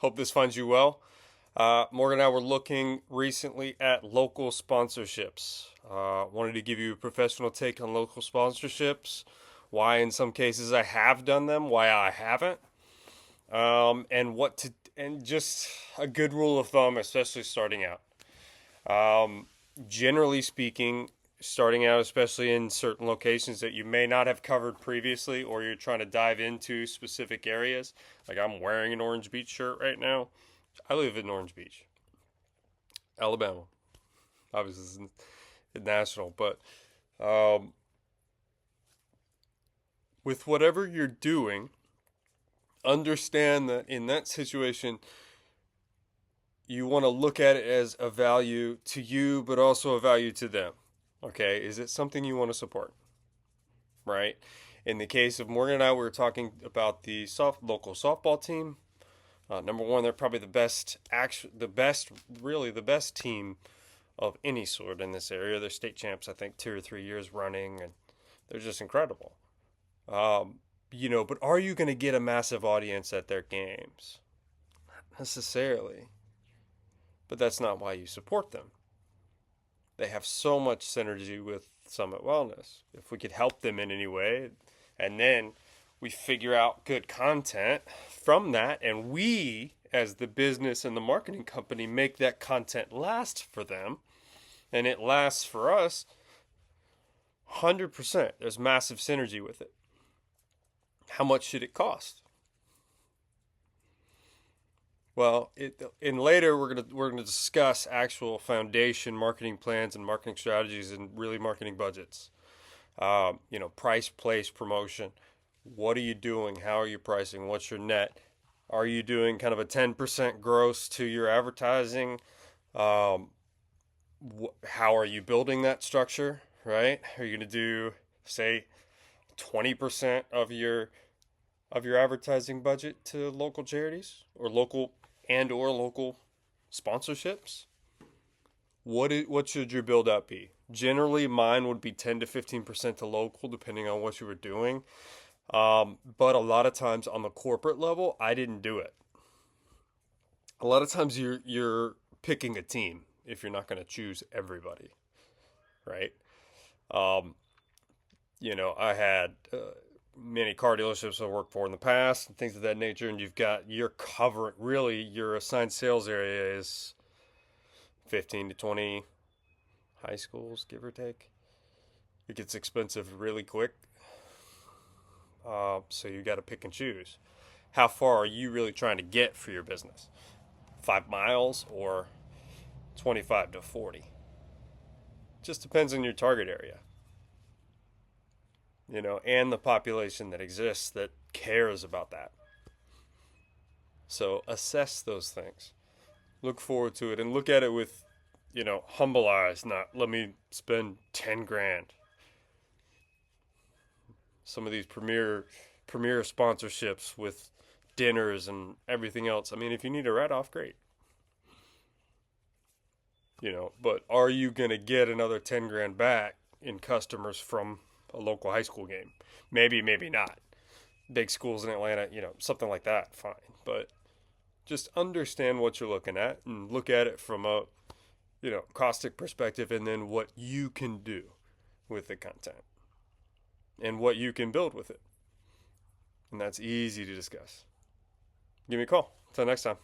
Hope this finds you well. Morgan and I were looking recently at local sponsorships. Wanted to give you a professional take on local sponsorships, why in some cases I have done them, why I haven't, and just a good rule of thumb, especially starting out. Generally speaking, starting out, especially in certain locations that you may not have covered previously, or you're trying to dive into specific areas. Like I'm wearing an Orange Beach shirt right now. I live in Orange Beach, Alabama. Obviously, it's national, but with whatever you're doing, understand that in that situation, you want to look at it as a value to you, but also a value to them. Okay, is it something you want to support? Right? In the case of Morgan and I, we were talking about the local softball team. Number one, they're probably really the best team of any sort in this area. They're state champs, I think, 2 or 3 years running, and they're just incredible. But are you going to get a massive audience at their games? Not necessarily. But that's not why you support them. They have so much synergy with Summit Wellness. If we could help them in any way, and then we figure out good content from that, and we, as the business and the marketing company, make that content last for them, and it lasts for us, 100%. There's massive synergy with it. How much should it cost? Well, later we're gonna discuss actual foundation marketing plans and marketing strategies and really marketing budgets. Price, place, promotion. What are you doing? How are you pricing? What's your net? Are you doing kind of a 10% gross to your advertising? How are you building that structure? Right? Are you gonna do, say, 20% of your advertising budget to local charities or local sponsorships? What should your build out be? Generally, mine would be 10 to 15% to local, depending on what you were doing. But a lot of times on the corporate level, I didn't do it. A lot of times you're picking a team if you're not going to choose everybody, right? I had many car dealerships I worked for in the past and things of that nature, and your assigned sales area is 15 to 20 high schools, give or take. It gets expensive really quick, so you got to pick and choose. How far are you really trying to get for your business? 5 miles or 25 to 40? Just depends on your target area. And the population that exists that cares about that. So assess those things. Look forward to it and look at it with, humble eyes, not let me spend 10 grand. Some of these premier sponsorships with dinners and everything else. I mean, if you need a write-off, great. But are you going to get another 10 grand back in customers from a local high school game? Maybe not. Big schools in Atlanta, something like that, fine. But just understand what you're looking at and look at it from a, caustic perspective, and then what you can do with the content and what you can build with it. And that's easy to discuss. Give me a call. Until next time.